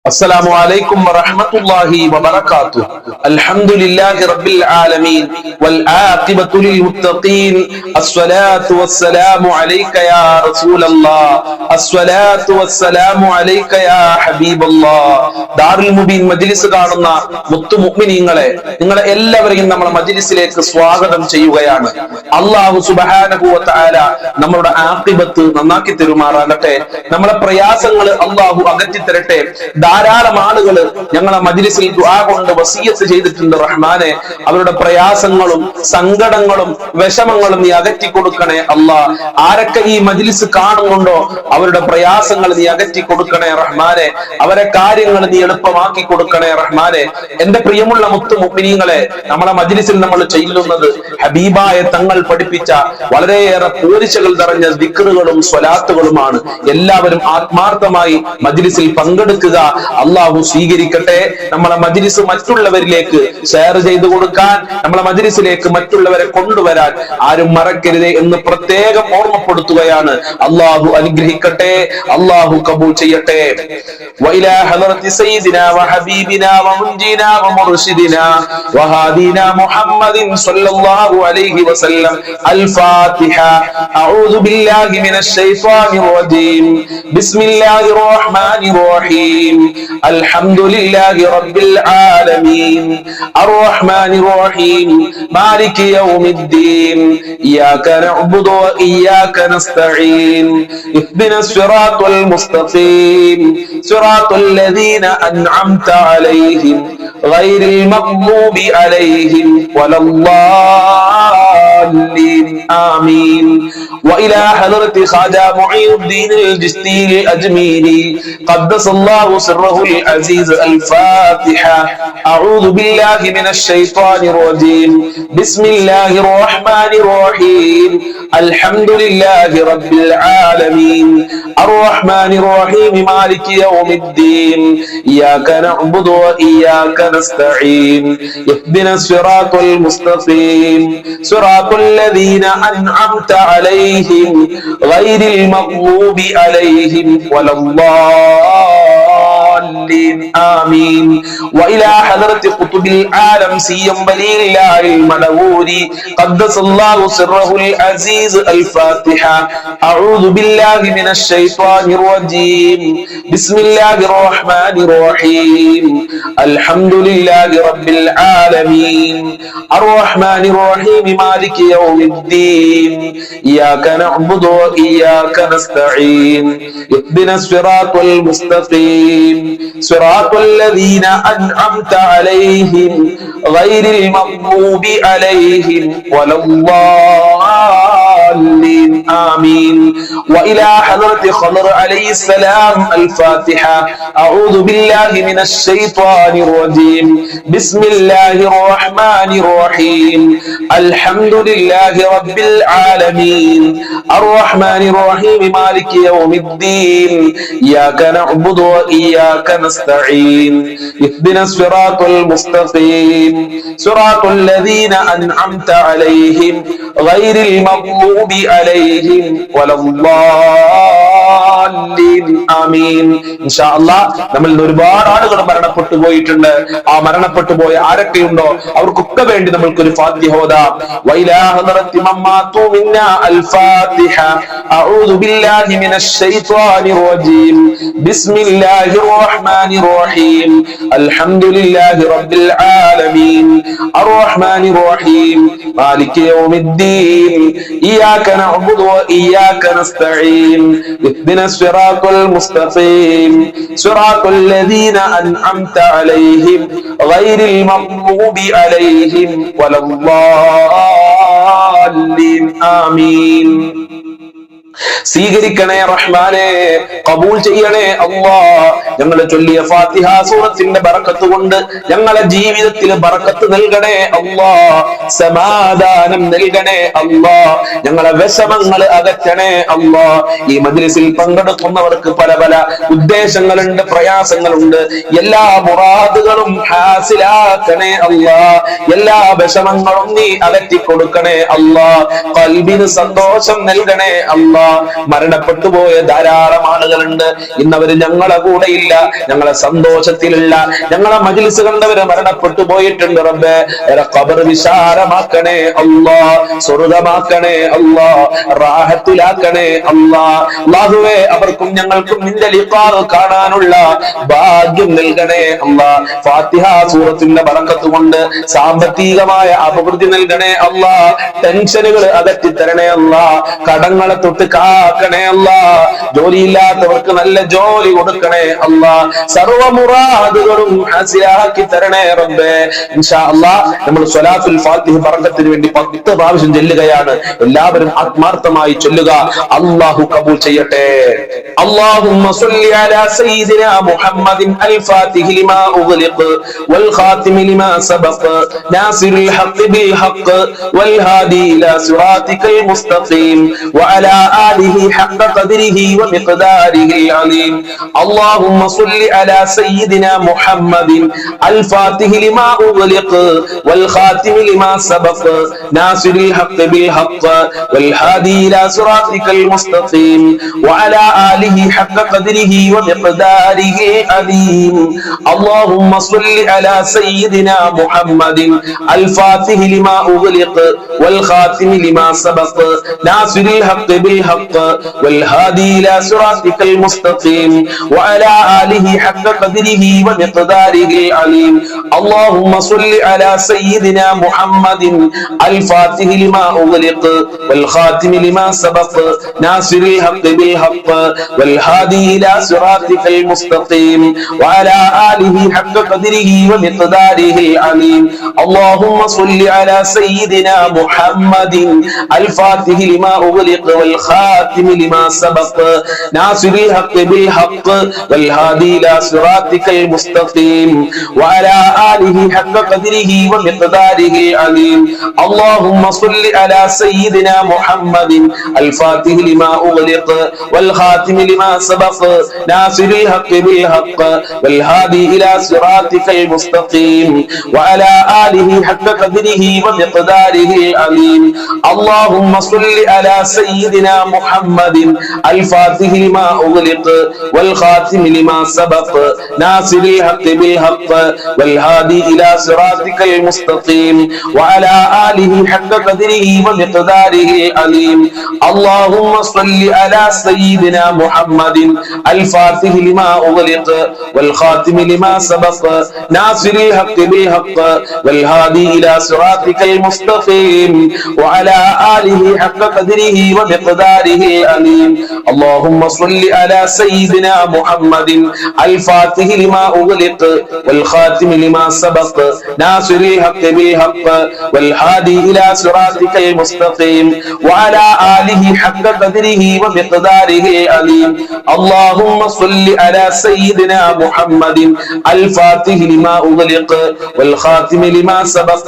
السلام عليكم ورحمة الله وبركاته. الحمد لله رب العالمين والعاقبة للمتقين. الصلاة والسلام عليك يا رسول الله. الصلاة والسلام عليك يا حبيب الله. ദാറുൽ മുബീൻ മജ്ലിസ് കാണുന്ന മുത്തു മുഅ്മിനീങ്ങളെ, നിങ്ങളെ എല്ലാവരെയും നമ്മുടെ മജ്ലിസിലേക്ക് സ്വാഗതം ചെയ്യുകയാണ്. അല്ലാഹു സുബ്ഹാനഹു വ തആല നമ്മുടെ ആഖിബത്ത് നന്നാക്കി തരുമാറാകട്ടെ. നമ്മുടെ പ്രയാസങ്ങൾ അല്ലാഹു അകറ്റി തരട്ടെ. ധാരാളം ആളുകൾ ഞങ്ങളെ മജ്ലിസിൽ ദുആ കൊണ്ട് വസിയത്ത് ചെയ്തിട്ടുണ്ട്. റഹ്മാനെ, അവരുടെ പ്രയാസങ്ങളും സങ്കടങ്ങളും വിഷമങ്ങളും നീ അകറ്റി കൊടുക്കണേ അല്ലാ. ആരൊക്കെ ഈ മജ്ലിസ് കാണുന്നുണ്ടോ അവരുടെ പ്രയാസങ്ങൾ നീ അകറ്റി കൊടുക്കണേ റഹ്മാനെ. അവരെ കാര്യങ്ങൾ നീ എളുപ്പമാക്കി കൊടുക്കണേ റഹ്മാനെ. എന്റെ പ്രിയമുള്ള മുത്തു മുഅ്മിനീങ്ങളെ, നമ്മളെ മജ്ലിസിൽ നമ്മൾ ചെല്ലുന്നത് ഹബീബായ തങ്ങൾ പഠിപ്പിച്ച വളരെയേറെ പോരിശകൾ നിറഞ്ഞ ദിക്റുകളും സ്വലാത്തുകളുമാണ്. എല്ലാവരും ആത്മാർത്ഥമായി മജ്ലിസിൽ പങ്കെടുക്കുക. അള്ളാഹു സ്വീകരിക്കട്ടെ. നമ്മളെ മജ്ലിസ് മറ്റുള്ളവരിലേക്ക് ഷെയർ ചെയ്തു കൊടുക്കാൻ, നമ്മളെ മജ്ലിസിലേക്ക് മറ്റുള്ളവരെ കൊണ്ടുവരാൻ ആരും മറക്കരുത് എന്ന് പ്രത്യേകം ഓർമ്മപ്പെടുത്തുകയാണ്. അള്ളാഹു അനുഗ്രഹിക്കട്ടെ, അള്ളാഹു കബൂൽ ചെയ്യട്ടെ. വഇലാ ഹദറത്തി സയ്യിദിനാ വഹബീബിനാ വമുൻജിനാ വമുർശിദിനാ വഹാദിനാ മുഹമ്മദിൻ സ്വല്ലല്ലാഹു അലൈഹി വസല്ലം. അൽ ഫാത്തിഹ. അഊദു ബില്ലാഹി മിനശ് ശൈത്വാനിർ റജീം. ബിസ്മില്ലാഹിർ റഹ്മാനിർ റഹീം. അൽഹംദുലില്ലാഹി റബ്ബിൽ ആലമീൻ. അർറഹ്മാനിർ റഹീം. മാലികി യൗമിദ്ദീൻ. ഇയ്യാക നഅ്ബുദു വ ഇയ്യാക നസ്തഈൻ. ഇഹ്ദിനസ് സിറാത്തൽ മുസ്തഖീം. സിറാത്തൽ ലദീന അൻഅംത അലൈഹിം ഗൈറിൽ മഗ്ദൂബി അലൈഹിം വലല്ലാലീൻ. ആമീൻ. وإلى حضرة خواجة معين الدين الجستي الأجميري قدس الله سره العزيز. الفاتحة. أعوذ بالله من الشيطان الرجيم. بسم الله الرحمن الرحيم. الحمد لله رب العالمين. الرحمن الرحيم. مالك يوم الدين. إياك نعبد وإياك نستعين. اهدنا الصراط المستقيم. صراط الذين أنعمت عليهم غير المغضوب عليهم ولا الضالين. آمين. وإلى حضرة قطب العالم سيم ولي الله المنوري قدس الله سره العزيز. الفاتحة. أعوذ بالله من الشيطان الرجيم. بسم الله الرحمن الرحيم. الحمد لله رب العالمين. الرحمن الرحيم. مالك يوم الدين. إياك نعبد وإياك نستعين. اهدنا الصراط المستقيم. صراط الذين أنعمت عليهم غير المغضوب عليهم ولا الضالين. آمين. وإلى حضرة خضر عليه السلام. الفاتحة. أعوذ بالله من الشيطان الرجيم. بسم الله الرحمن الرحيم. الحمد لله رب العالمين. الرحمن الرحيم. مالك يوم الدين. إياك نعبد وإياك نستعين. اهدنا الصراط المستقيم. صراط الذين أنعمت عليهم غير المغضوب عليهم ولا الضالين. ആമീൻ. ഇൻഷാ അല്ലാഹ് നമ്മൾ ഒരുപാട് ആളുകൾ മരണപ്പെട്ടു പോയിട്ടുണ്ട്. ആ മരണപ്പെട്ടു പോയ ആരൊക്കെയുണ്ടോ അവർക്കൊക്കെ വേണ്ടി നമ്മൾക്കൊരു ഫാത്തിഹ ഓതാം. വഇലാ ഹദറത്തി മമ്മാതു മിന്നാ അൽ ഫാത്തിഹ. അഊദു ബില്ലാഹി മിനശ് ശൈത്വാനിർ റജീം. ബിസ്മില്ലാഹിർ റഹ്മാനിർ റഹീം. അൽഹംദുലില്ലാഹി റബ്ബിൽ ആലമീൻ. അർറഹ്മാനിർ റഹീം. മാലികി യൗമിദ്ദീൻ. ഇയ്യാക നഅ്ബുദു വ ഇയ്യാക നസ്തഈൻ. ഇഹ്ദിനസ് സിറാത്തൽ മുസ്തഖീം. സിറാത്തൽ ലദീന അൻഅംത അലൈഹിം ഗൈറിൽ മഗ്ദൂബി അലൈഹിം വലല്ലാലീൻ. ആമീൻ. സ്വീകരിക്കണേ റഹ്മാനെ, കബൂൽ ചെയ്യണേ അല്ലാ. ഞങ്ങൾ ചൊല്ലിയ ഫാത്തിഹ സൂറത്തിന്റെ ബറക്കത്ത് കൊണ്ട് ഞങ്ങളെ ജീവിതത്തിൽ ബറക്കത്ത് നൽകണേ അല്ലാ. സമാധാനം നൽകണേ അല്ലാ. ഞങ്ങളെ വിഷമങ്ങൾ അകറ്റണേ അല്ലാ. ഈ മജ്ലിസിൽ പങ്കെടുക്കുന്നവർക്ക് പല പല ഉദ്ദേശങ്ങളുണ്ട്, പ്രയാസങ്ങളുണ്ട്. എല്ലാ മുറാദുകളും ഹാസിലാക്കണേ അല്ലാ. എല്ലാ വിഷമങ്ങളും നീ അകറ്റി കൊടുക്കണേ അല്ലാ. ഖൽബിന് സന്തോഷം നൽകണേ അല്ലാ. മരണപ്പെട്ടു പോയ ധാരാളം ആളുകളുണ്ട്. ഇന്നവര് ഞങ്ങളെ കൂടെയില്ല, ഞങ്ങളെ സന്തോഷത്തിലുള്ള ഞങ്ങളെ മജ്‌ലിസ് കണ്ടവര് മരണപ്പെട്ടു പോയിട്ടുണ്ട്. റബ്ബേ ഖബർ വിശാലമാക്കണേ അല്ലാ, സ്വർഗ്ഗമാക്കണേ അല്ലാ, റാഹത്തിലാക്കണേ അല്ലാ. അല്ലാഹുവേ അവർക്കും ഞങ്ങൾക്കും നിന്റെ ലിഖാ കാണാനുള്ള ഭാഗ്യം നൽകണേ അല്ലാ. ഫാത്തിഹ സൂറത്തിന്റെ ബറക്കത്ത് കൊണ്ട് സാമ്പത്തികമായ അഭിവൃദ്ധി നൽകണേ അല്ലാ. ടെൻഷനുകൾ അകറ്റി തരണേ അല്ലാ. കടങ്ങളെ തൊട്ട് കാക്കണേ അല്ലാ. ജോലിയില്ലാത്തവർക്ക് നല്ല ജോലി കൊടുക്കണേ അല്ലാ. സർവ്വ മുറാദുകളും ഹാസിലാക്കി തരണേ റബ്ബേ. ഇൻഷാ അല്ലാഹ് നമ്മൾ സ്വലാത്തുൽ ഫാത്തിഹ ബറക്കത്തിന് വേണ്ടി 10 പ്രാവശ്യം ചൊല്ലുകയാണ്. എല്ലാവരും ആത്മാർത്ഥമായി ചൊല്ലുക. അല്ലാഹു കബൂൽ ചെയ്യട്ടെ. اللهم صل على سيدنا محمد الفاتح لما أغلق والخاتم لما سبق ناصر الحق بالحق والهادي إلى صراطك المستقيم وعلى آله حق قدره ومقداره العظيم. اللهم صل على سيدنا محمد الفاتح لما أغلق والخاتم لما سبق ناصر الحق بالحق والهادي إلى صراطك المستقيم وعلى آله حق قدره ومقداره العظيم. اللهم صل على سيدنا محمد الفاتح لما أغلق والخاتم لما سبق ناصر الحق بالحق والهادي إلى صراطك المستقيم وعلى آله حق قدره ومقداره العظيم. اللهم صل على سيدنا محمد الفاتح لما أغلق والخاتم لما سبق ناصر الحق بالحق والهادي إلى صراطك المستقيم وعلى آله حق قدره ومقداره العظيم. اللهم صل على سيدنا محمد الفاتح لما أغلق والخاتم لما سبق ناصر الحق بالحق والهادي إلى صراطك المستقيم وعلى آله حق قدره ومقداره العظيم. اللهم صل على سيدنا محمد الفاتح لما أغلق والخاتم لما سبق ناصر الحق بالحق والهادي إلى صراطك المستقيم وعلى آله حق قدره ومقداره العظيم. اللهم صل على سيدنا محمد الفاتح لما أغلق والخاتم لما سبق ناصر الحق بالحق والهادي إلى صراطك المستقيم وعلى آله حق قدره ومقداره العظيم. اللهم صل على سيدنا محمد الفاتح لما أغلق والخاتم لما سبق ناصر الحق بالحق والهادي إلى صراطك المستقيم وعلى آله حق قدره ومقداره العظيم. اللهم صل على سيدنا محمد الفاتح لما أغلق والخاتم لما سبق ناصر الحق بالحق والهادي إلى صراطك المستقيم وعلى آله حق قدره ومقداره العظيم. اللهم صل على سيدنا محمد الفاتح لما أغلق والخاتم لما سبق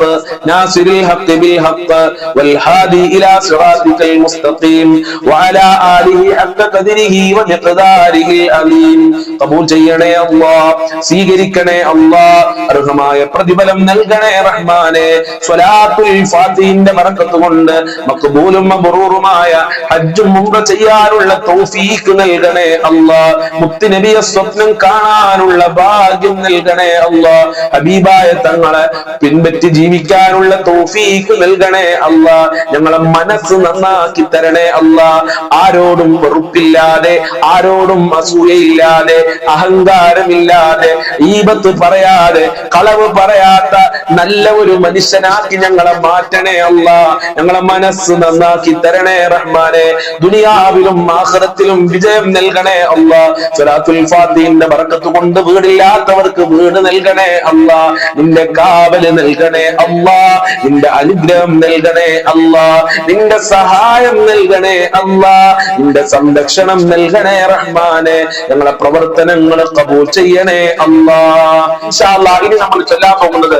ناصر الحق بالحق والهادي إلى صراطك المستقيم وعلى آله حق قدره ومقداره العظيم. قبول ചെയ്യണേ അല്ലാഹ്, സ്വീകരിക്കണേ അല്ലാഹ്, അർഹമായ പ്രതിഫലം നൽകണേ റഹ്മാനേ. സ്വലാത്തുൽ ഫാത്തിഹിന്റെ ബറക്കത്ത് കൊണ്ട് മഖ്ബൂലും മബ്റൂറുമായ ഹജ്ജും ഉംറ ചെയ്യാനുള്ള തൗഫീഖ് നൽകണേ അല്ലാഹ്. മുത്തുനബിയെ സ്വപ്നം കാണാനുള്ള ഭാഗ്യം നൽകണേ അല്ലാഹ്. ഹബീബായ തങ്ങളെ പിൻപറ്റി ജീവിക്കാനുള്ള തൗഫീഖ് നൽകണേ അല്ലാഹ്. ഞങ്ങളെ മനസ്സ് നന്നാക്കി തരണേ അല്ലാഹ്. ആരോടും വെറുപ്പില്ലാതെ, ആരോടും അസൂയയില്ലാതെ, അഹങ്കാരമില്ലാതെ, ഈബത്ത് പറയാതെ, കളവ് പറയാത്ത നല്ല ഒരു മനുഷ്യനാക്കി ഞങ്ങളെ മാറ്റണേ അല്ലാഹ്. ഞങ്ങളെ മനസ്സ് നന്നാക്കി തരണേ റഹ്മാനെ. ദുനിയാവിലും ആഖിറത്തിലും വിജയം നൽകണേ അല്ലാഹ്. സ്വലാത്തുൽ ഫാത്തിഹിന്റെ ബറക്കത്ത് കൊണ്ട് വീടില്ലാത്തവർക്ക് വീട് നൽകണേ അല്ലാഹ്. നിന്റെ കാവല് നൽകണേ അല്ലാഹ്. നിന്റെ അനുഗ്രഹം നൽകണേ അല്ലാഹ്. നിന്റെ സഹായം നൽകണേ അല്ലാഹ്. നിന്റെ സംരക്ഷണം നൽകണേ റഹ്മാനെ. ഞങ്ങളെ പ്രവർത്തനങ്ങൾ ഖബൂൽ ചെയ്യണേ അല്ലാഹ്. ഇൻഷാ അല്ലാഹ് ഇനി നമ്മൾ ചൊല്ലാൻ പോകുന്നത്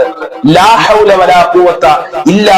ലാ ഹൗല വലാ ഖുവത ഇല്ലാ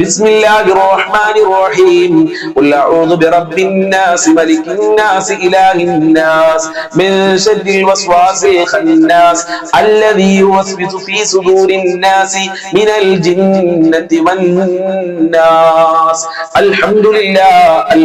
ബിസ്മില്ലാഹിർ റഹ്മാനിർ റഹീം ഖുൽ അഊദു ബിറബ്ബിൻ നാസ് മലിക്കിൻ നാസ് ഇലാഹിൻ നാസ് മിൻ ശർരിൽ വസ്വാസിൽ ഖന്നാസ് അല്ലദീ യുവസ്വിസു ഫീ സുദൂരിൻ നാസ് മിനൽ ജിന്നതി വൻ നാസ്. അൽഹംദുലില്ലാഹി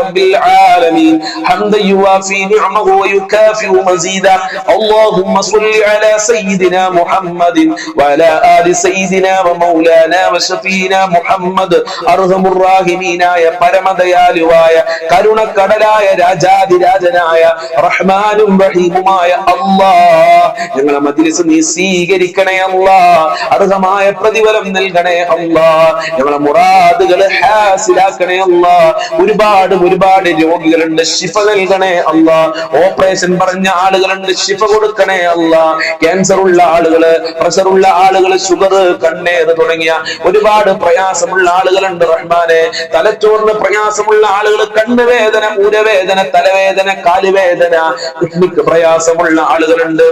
റബ്ബിൽ ആലമീൻ ഹംദൻ യുവാഫി നിഅമഹു വയുകാഫിഉ മസീദാ. اللهم صل على سيدنا محمد وعلى آل سيدنا ومولانا وشفينا محمد. അർഹമുർ റഹീമീനായ പരമദയാലുവായ കരുണക്കടലായ രാജാതിരാജനായ റഹ്മാനും റഹീമുമായ അല്ലാഹ്, ഞങ്ങളെ മജ്‌ലിസ് നീ സ്വീകരിക്കണേ അല്ലാഹ്. അർഹമായ പ്രതിഫലം നൽകണേ അല്ലാഹ്. ഞങ്ങളെ മുറാദുകൾ ഹാസിലാക്കണേ അല്ലാഹ്. ഒരുപാട് രോഗികളുണ്ട്, ശിഫ നൽകണേ അല്ലാഹ്. ഓപ്പറേഷൻ പറഞ്ഞ ആളുകളുണ്ട്, ശിഫ കൊടുക്കണേ അല്ലാഹ്. ക്യാൻസർ ഉള്ള ആളുകള്, പ്രഷർ ഉള്ള ആളുകള്, ഷുഗർ, കണ്ണേറ് തുടങ്ങിയ ഒരുപാട് പ്രയാസമുള്ള ആളുകളുണ്ട് റഹ്മാനെ. തലച്ചോറിന് പ്രയാസമുള്ള ആളുകൾ, കണ്ണുവേദന, ഊരവേദന, തലവേദന, കാലുവേദന, കിഡ്നിക്ക് പ്രയാസമുള്ള ആളുകളുണ്ട്,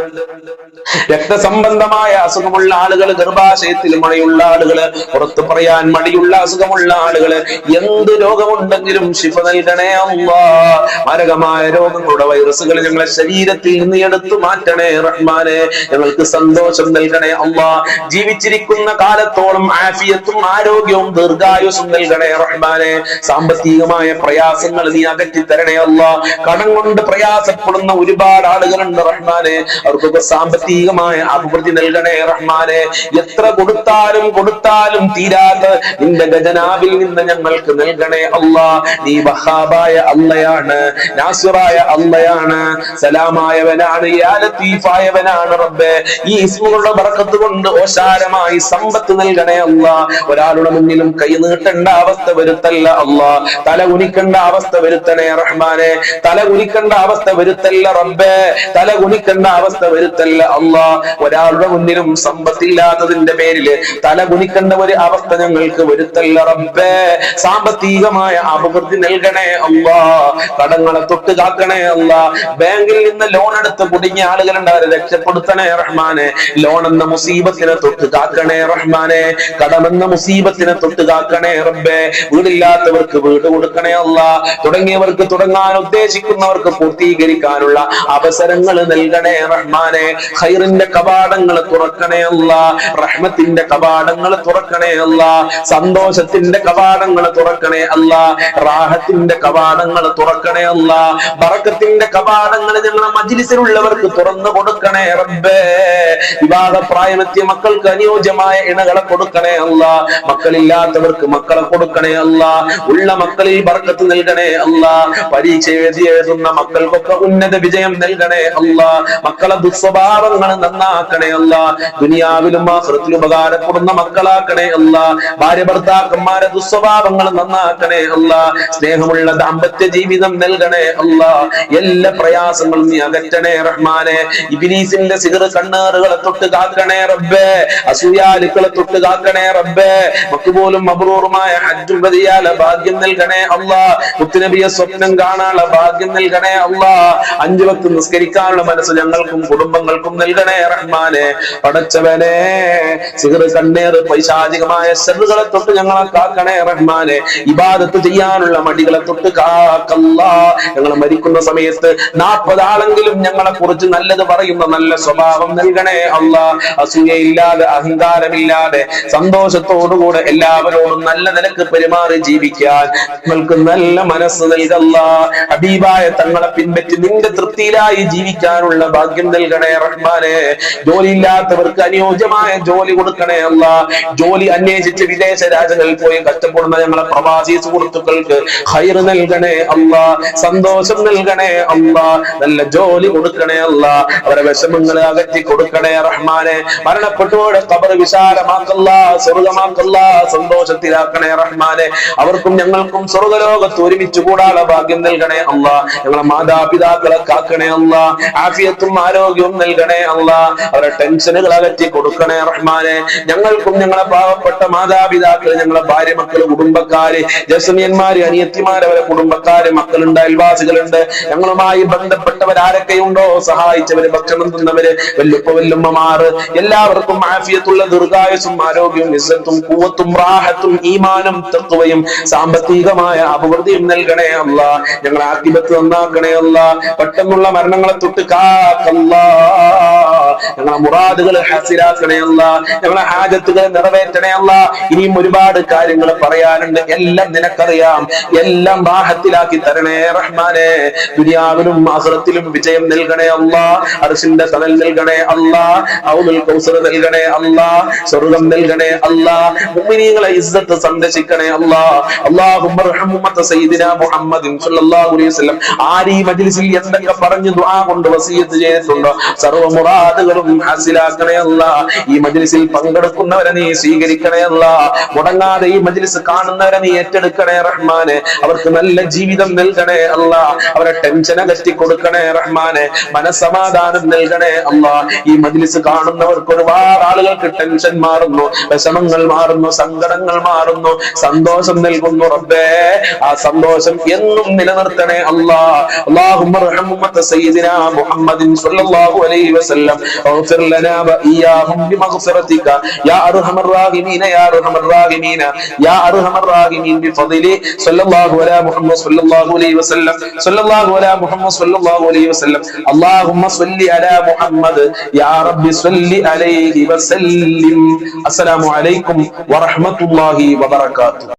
രക്തസംബന്ധമായ അസുഖമുള്ള ആളുകൾ, ഗർഭാശയത്തിൽ മഴയുള്ള ആളുകള്, പുറത്തു പറയാൻ മടിയുള്ള അസുഖമുള്ള ആളുകള്, എന്ത് രോഗമുണ്ടെങ്കിലും ശിഫ നൽകണേ അല്ലാഹ്. മാരകമായ രോഗങ്ങളുടെ വൈറസുകൾ ഞങ്ങളെ ശരീരത്തിൽ നിന്ന് എടുത്തു മാറ്റണേ റഹ്മാനെ. ഞങ്ങൾക്ക് സന്തോഷം നൽകണേ അല്ലാഹ്. ജീവിച്ചിരിക്കുന്ന കാലത്തോളം ആഫിയത്തും ആരോഗ്യവും ദീർഘായുസ്സും നൽകണേ റഹ്മാനെ. സാമ്പത്തികമായ പ്രയാസങ്ങൾ നീ അകറ്റി തരണേ അല്ലാഹ്. കടം കൊണ്ട് പ്രയാസപ്പെടുന്ന ഒരുപാട് ആളുകളുണ്ട് റഹ്മാനെ. അവർക്കൊക്കെ സാമ്പത്തികമായ അഭിവൃദ്ധി നൽകണേ റഹ്മാനെ. എത്ര കൊടുത്താലും തീരാത്ത നിന്റെ ഖജനാവിൽ നിന്ന് ഞങ്ങൾക്ക് നൽകണേ അല്ലാഹ്. നീ വഹാബായ അല്ലയാണ്, നാസിറായ അല്ലയാണ്, സലാമായവനാണ്, യാ ലത്തീഫായവനാണ് റബ്ബേ. ഈ ഇസ്മുകളുടെ ബർക്കത്ത് കൊണ്ട് ഓശാരമായി സമ്പത്ത് നൽകണേ അല്ലാഹ്. ഒരാളുടെ മുന്നിലും കൈ നീട്ടേണ്ട അവസ്ഥ വരുത്തല്ല അല്ലാഹ്. തല കുനിക്കേണ്ട അവസ്ഥ വരുത്തണേ റഹ്മാനെ. തല കുനിക്കേണ്ട അവസ്ഥ വരുത്തല്ല റബ്ബേ. തല കുനിക്കേണ്ട അവസ്ഥ വരുത്തല്ല അല്ലാഹ്. ഒരാളുടെ മുന്നിലും സമ്പത്തില്ലാത്തതിന്റെ പേരില് തല കുനിക്കേണ്ട ഒരു അവസ്ഥ ഞങ്ങൾക്ക് വരുത്തല്ല റബ്ബേ. സാമ്പത്തികമായ അഭിവൃദ്ധി നൽകണേ അല്ലാഹ്. കടങ്ങളെ തൊട്ട് കാക്കണേ അല്ലാഹ്. ബാങ്കിൽ നിന്ന് ലോൺ എടുത്ത് കുടുങ്ങിയ ആളുകളുണ്ട്, അവരെ രക്ഷപ്പെടുത്തണേ റഹ്മാനെ. ലോൺ എന്ന മുസീബത്തിനെ തൊട്ട് കാക്കണേ റഹ്മാനെ. കടമെന്ന മുസീബത്തിനെ തൊട്ട് കാക്കണേ റബ്ബേ. വീടില്ലാത്തവർക്ക് വീട് കൊടുക്കണേ അല്ലാഹ്. തുടങ്ങിയവർക്ക്, തുടങ്ങാൻ ഉദ്ദേശിക്കുന്നവർക്ക് പൂർത്തീകരിക്കാനുള്ള അവസരങ്ങൾ നൽകണേ റഹ്മാനെ. ഖൈറിന്റെ കവാടങ്ങൾ തുറക്കണേ അല്ലാഹ്. റഹ്മത്തിന്റെ കവാടങ്ങൾ തുറക്കണേ അല്ലാഹ്. സന്തോഷത്തിന്റെ കവാടങ്ങൾ തുറക്കണേ അല്ലാഹ്. റാഹത്തിന്റെ കവാടങ്ങൾ തുറക്കണേ അല്ലാഹ്. ബറക്കത്തിന്റെ കവാടങ്ങൾ ഞങ്ങളെ മജ്‌ലിസിലുള്ളവർക്ക് തുറന്നു കൊടുക്കണേ റബ്ബേ. വിവാഹപ്രായമെത്തിയ മക്കൾക്ക് അനുയോജ്യമായ ഇണകളെ കൊടുക്കണേ അല്ലാഹ്. മക്കളില്ലാത്തവർക്ക് മക്കളെ കൊടുക്കണേ അല്ലാഹ്. ഉള്ള മക്കളിൽ ബർക്കത്ത് നൽകണേ അല്ലാഹ്. പരീക്ഷ എഴുതുന്ന മക്കൾക്കൊക്കെ ഉന്നത വിജയം നൽകണേ അല്ലാഹ്. മക്കളെ ദുസ്വഭാവങ്ങൾ നന്നാക്കണേ അല്ലാഹ്. ദുനിയാവിലും ആഖിറത്തിലും ഉപകാരപ്പെടുന്ന മക്കളാക്കണേ അല്ലാഹ്. ഭാര്യ ഭർത്താക്കന്മാരെ ദുസ്വഭാവങ്ങൾ നന്നാക്കണേ അല്ലാഹ്. സ്നേഹമുള്ള ദാമ്പത്യ ജീവിതം നൽകണേ അല്ലാഹ്. എല്ലാ പ്രയാസങ്ങളും നീ അകറ്റണേ റഹ്മാനെ. ഇബ്ലീസിന്റെ സിഹർ കണ്ണേറുകളെ തൊട്ട് കാക്കണേ റബ്ബേ. അസൂയാലുക്കളെ തൊട്ട് കാക്കണേ റബ്ബേ. മഖ്ബൂലും മബ്റൂറുമായ ഹജ്ജും ബദിയാല ഭാഗ്യം നൽകണേ അല്ലാഹ്. മുത്തുനബിയെ സ്വപ്നം കാണാനുള്ള ഭാഗ്യം നൽകണേ അല്ലാഹ്. 5 വക്ത് നിസ്കരിക്കാനുള്ള മനസ്സ് ഞങ്ങൾക്കും കുടുംബങ്ങൾക്കും നൽകണേ റഹ്മാനെ. പടച്ചവനെ, സിഹർ കണ്ണേറ് പൈശാചികമായ ശർറുകളെ തൊട്ട് ഞങ്ങളെ കാക്കണേ റഹ്മാനെ. ഇബാദത്ത് ചെയ്യാനുള്ള മടികളെ തൊട്ട് കാക്കല്ലാഹ്. ഞങ്ങൾ മരിക്കുന്ന സമയത്ത് 40 ആളെങ്കിലും ഞങ്ങളെ കുറിച്ച് നല്ലത് പറയുന്ന നല്ല സ്വഭാവം നൽകണേ അല്ലാഹ്. അസൂയയില്ലാതെ, അഹങ്കാരമില്ലാതെ, സന്തോഷത്തോടുകൂടെ എല്ലാവരോടും നല്ല നിലക്ക് പെരുമാറി ജീവിക്കാൻ ഞങ്ങൾക്ക് നല്ല മനസ്സ് നൽകല്ലാഹ്. ഹബീബായ തങ്ങളെ പിൻപറ്റി നിന്റെ തൃപ്തിയിലായി ജീവിക്കാനുള്ള ഭാഗ്യം നൽകണേ റഹ്മാനെ. ജോലിയില്ലാത്തവർക്ക് അനുയോജ്യമായ ജോലി കൊടുക്കണേ അല്ലാഹ്. ജോലി അന്വേഷിച്ച് വിദേശ രാജ്യങ്ങളിൽ പോയി കഷ്ടപ്പെടുന്ന ഞങ്ങളെ പ്രവാസി സുഹൃത്തുക്കൾക്ക് ഖൈർ നൽകണേ അല്ലാഹ്. സന്തോഷം നൽകണേ അല്ലാഹ്. നല്ല ജോലി കൊടുക്കണേ അല്ലാഹ്. അവരെ വിഷമങ്ങളെ അകറ്റി കൊടുക്കണേ റഹ്മാനെ. മരണപ്പെട്ടവരുടെ ഖബർ വിശാലമാക്കല്ലാഹ്, സ്വർഗ്ഗമാക്കല്ലാഹ്, സന്തോഷത്തിലാക്കണേ റഹ്മാനെ. അവർക്കും ഞങ്ങൾക്കും സ്വർഗ്ഗലോകത്ത് ഒരുമിച്ച് കൂടാനുള്ള ഭാഗ്യം നൽകണേ അല്ലാഹ്. ഞങ്ങളെ മാതാപിതാക്കളെ കാക്കണേ അല്ലാഹ്. ആഫിയത്തും ആരോഗ്യവും നൽകണേ അല്ലാഹ്. അവരെ ടെൻഷനുകൾ അകറ്റി കൊടുക്കണേ റഹ്മാനെ. ഞങ്ങൾക്കും ഞങ്ങളെ പാവപ്പെട്ട മാതാപിതാക്കൾ, ഞങ്ങളെ ഭാര്യ മക്കള്, കുടുംബക്കാര്, ജസ്മിയന്മാര്, അനിയത്തിമാര്, അവരെ കുടുംബക്കാര്, മക്കളുണ്ട്, അയൽവാസികളുണ്ട്, ഞങ്ങളുമായി ബന്ധപ്പെട്ടവരാരൊക്കെയുണ്ടോ, സഹായിച്ചവര്, ഭക്ഷണം തിന്നവര്, വല്ലുപ്പ വല്ലുമ്മമാര്, എല്ലാവർക്കും ആഫിയത്തുള്ള ദീർഘായുസ്സും ആരോഗ്യവും ഇസ്സത്തും ഇസ്സത്തും ഖുവത്തും റാഹത്തും ഈമാനും തഖ്വയും സാമ്പത്തികമായ അഭിവൃദ്ധിയും നൽകണേ അല്ലാ. ഞങ്ങളെ ആഖിബത്ത് നന്നാക്കണേ അല്ലാ. പെട്ടെന്നുള്ള മരണങ്ങളെ തൊട്ട് കാക്കല്ലാ. ഞങ്ങളെ മുറാദുകൾ ഹാസിലാക്കണേ അല്ലാ. ഞങ്ങളെ ഹാജത്തുകൾ നിറവേറ്റണേ അല്ലാ. ഇനിയും ഒരുപാട് കാര്യങ്ങൾ പറയാനുണ്ട്, എല്ലാം നിനക്കറിയാം. എല്ലാം റാഹത്തിലാക്കി തരണേ റഹ്മാനെ. ദുനിയാവിലും ആഖിറത്തിലും വിജയം നൽകണേ അല്ലാ. അർശിന്റെ തണൽ നൽകണേ അല്ലാ. ഔദുൽ കൗസർ നൽകണേ അല്ലാ. സ്വർഗ്ഗം നൽകണേ അല്ലാ. മുഅ്മിനീങ്ങളെ ഇസ്സത്ത് സംരക്ഷിക്കണേ അല്ലാ. അല്ലാഹുമ്മ അർഹം ഉമ്മത സയ്യിദിനാ മുഹമ്മദിൻ സ്വല്ലല്ലാഹു അലൈഹി വസല്ലം ആരി മജ്ലിസിൽ എന്തൊക്കെ പറഞ്ഞു ദുആ കൊണ്ട് വസിയത്ത് ചെയ്തിട്ടുണ്ടോ സർവ്വ മുറാദുകളും ഹാസിലാക്കണേ അല്ലാ. ഈ മജ്ലിസിൽ പങ്കെടുക്കുന്നവരെ നീ സ്വീകരിക്കണേ അല്ലാ. മുടങ്ങാതെ ഈ മജ്ലിസ് കാണുന്നവരെ നീ ഏറ്റെടുക്കണേ റഹ്മാനെ. അവർക്ക് നല്ല ജീവിതം നൽകണേ അല്ലാ. അവരെ ടെൻഷൻ അകറ്റി കൊടുക്കണേ റഹ്മാനെ. മനസ്സമാധാനം നൽകണേ അല്ലാ. ഈ മജ്ലിസ് കാണുന്നവർക്ക് ഒരുപാട് ആളുകൾക്ക് ടെൻഷൻ മാറുന്നു, വിഷമങ്ങൾ മാറുന്നു, സങ്കടങ്ങൾ മാറുന്നു, സന്തോഷം നൽകുന്നു റബ്ബേ. ആ സന്തോഷം എന്നും നിലനിർത്തണേ അല്ലാ. അല്ലാഹുമ്മ അർഹം ഉമ്മത സയ്യിദിനാ മുഹമ്മദിൻ സ്വല്ലല്ലാഹു അലൈഹി വസല്ലം വഗ്ഫിർ ലനാ വഇയ്യാഹും ബിമഗ്ഫിറതിക യാ അർഹമർ റഹീമീന യാ അർഹമർ റഹീമീന യാ അർഹമർ റഹീമീൻ ബിഫദ്ലി സ്വല്ലല്ലാഹു അലാ മുഹമ്മദ് സ്വല്ലല്ലാഹു അലൈഹി വസല്ലം സ്വല്ലല്ലാഹു അലാ മുഹമ്മദ് സ്വല്ലല്ലാഹു അലൈഹി വസല്ലം അല്ലാഹുമ്മ സ്വല്ലി അലാ മുഹമ്മദ് യാ റബ്ബി സ്വല്ലി അലൈഹി വസല്ലിം. അസ്സലാമു അലൈക്കും വറഹ്മത്തുള്ളാഹി വബറകാതുഹു.